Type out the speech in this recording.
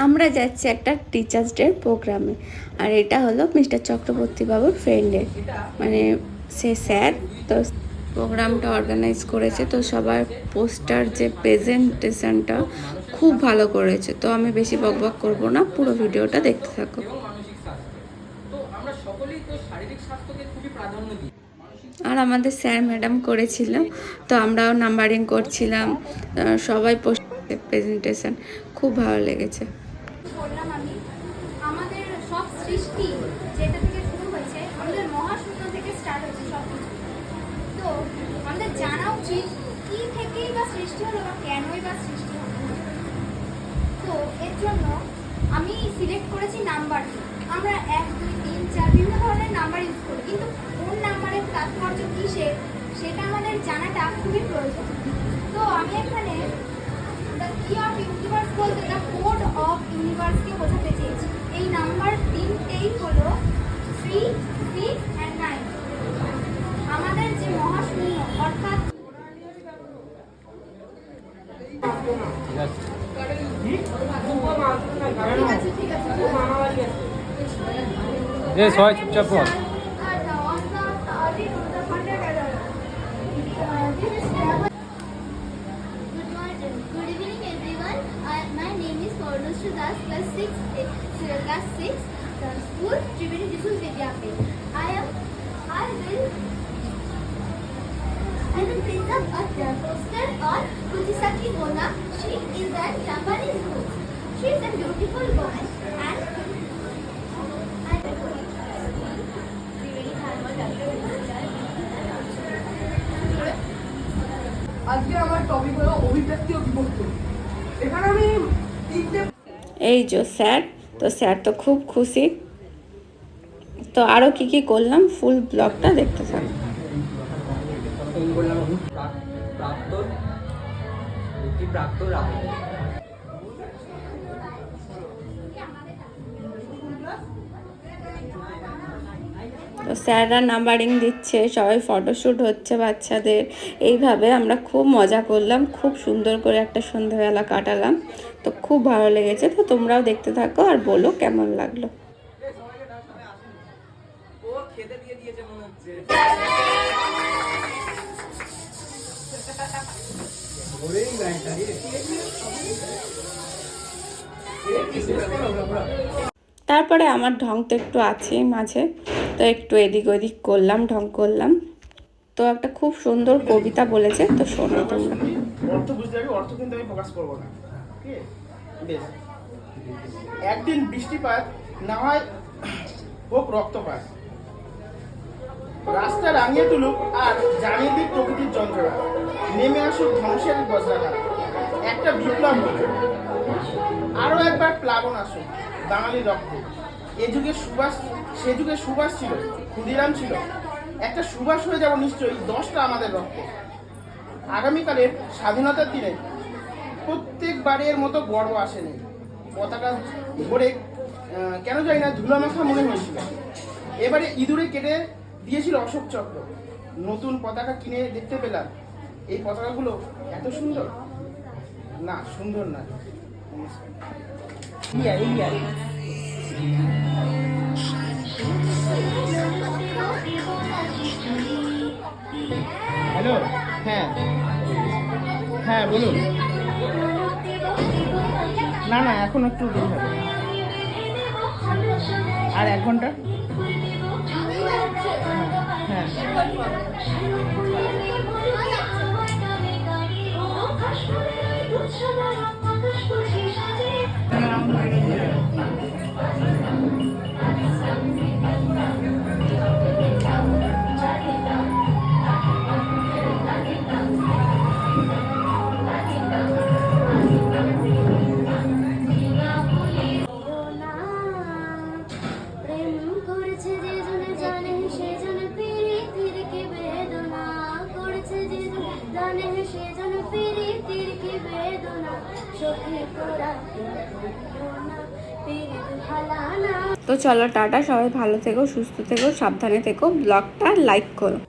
আমরা যাচ্ছি একটা টিচার্স ডে প্রোগ্রামে, আর এটা হলো মিস্টার চক্রবর্তী বাবুর ফ্রেন্ডের, মানে সে স্যার। তো প্রোগ্রামটা অর্গানাইজ করেছে, তো সবার পোস্টার যে প্রেজেন্টেশনটা খুব ভালো করেছে। তো আমি বেশি বকবক করব না, পুরো ভিডিওটা দেখতে থাকো। আর আমাদের স্যার ম্যাডাম করেছিল, তো আমরাও নাম্বারিং করছিলাম, সবাই পোস্ট প্রেজেন্টেশন খুব ভালো লেগেছে। আমাদের সব সৃষ্টি যেটা থেকে শুরু হয়েছে, আমাদের মহাশূন্য থেকে স্টার্ট হয়েছে সব কিছু। তো আমাদের জানা উচিত কি থেকেই বা সৃষ্টি হলো বা কেনই বা সৃষ্টি হলো। তো এর জন্য আমি সিলেক্ট করেছি নাম্বার। আমরা 1, 2, 3, 4 বিভিন্ন ধরনের নাম্বার ইউজ করি, কিন্তু কোন নাম্বারের তাৎপর্য কী সেটা আমাদের জানাটা খুবই প্রয়োজন। তো আমি এখানে দ্য কি অফ ইউনিভার্স বলতে দ্য কোড অফ ইউনিভার্সকে বোঝাতে চেয়েছি। এই নাম্বার 3টেই হলো 3, 6 and 9। আমাদের যে মহাশূন্য অর্থাৎ চুপচাপ কর। Class 6, school Triveni Jisu Vidyapith. I will present a poster on Kujisaki Gona. She is a Japanese cook. She is a beautiful woman and আজকে আমার টপিক হলো অভিব্যক্তি ও বিভক্তি। এখানে আমি তিনটে এই যে স্যার, তো স্যার তো খুব খুশি। তো আরও কি কি করলাম ফুল ব্লগটা দেখতে থাকুন। তো স্যাররা নাম্বারিং দিচ্ছে, সবাই ফটোশ্যুট হচ্ছে বাচ্চাদের। এইভাবে আমরা খুব মজা করলাম, খুব সুন্দর করে একটা সন্ধ্যাবেলা কাটালাম। তো খুব ভালো লেগেছে। তো তোমরাও দেখতে থাকো আর বলো কেমন লাগলো। তারপরে আমার ঢং তো একটু আছেই মাঝে, তো একটু এদিক ওদিক করলাম, ঢং করলাম। তো একটা খুব সুন্দর কবিতা বলেছে, তো শোনো তোমরা। অর্থ বুঝতে পারবি, অর্থ কিন্তু আমি প্রকাশ করবো না। বেশ, একদিন বৃষ্টিপাত না হয় হোক রক্তপাত, রাস্তা রাঙিয়ে তুলুক আর জানিয়ে দিক প্রকৃতির যন্ত্রণা, নেমে আসুক ধ্বংসের বজ্রাঘাত, একটা বিপ্লব হোক, আরও একবার প্লাবন আসুক বাঙালির রক্তে। এ যুগে সুভাষ, সে যুগে সুভাষ ছিল, ক্ষুদিরাম ছিল, একটা সুভাষ হয়ে যাব নিশ্চয়ই 10টা আমাদের রক্তে। আগামীকালের স্বাধীনতার দিনে প্রত্যেকবারের মতো গর্ব আসেনি, পতাকা ধরে কেন জানি না ধুলামাখা মনে হয়েছিল। এবারে ইঁদুরে কেটে দিয়েছিল অশোক চক্র, নতুন পতাকা কিনে দেখতে পেলাম এই পতাকাগুলো এত সুন্দর না, সুন্দর না। হ্যালো, হ্যাঁ হ্যাঁ বলুন। না না, এখন একটু দেরি হবে, আর 1 ঘন্টা। হ্যাঁ তো চলো টাটা, সবাই ভালো থেকো, সুস্থ থেকো, সাবধানে থেকো, ব্লগটা লাইক করো।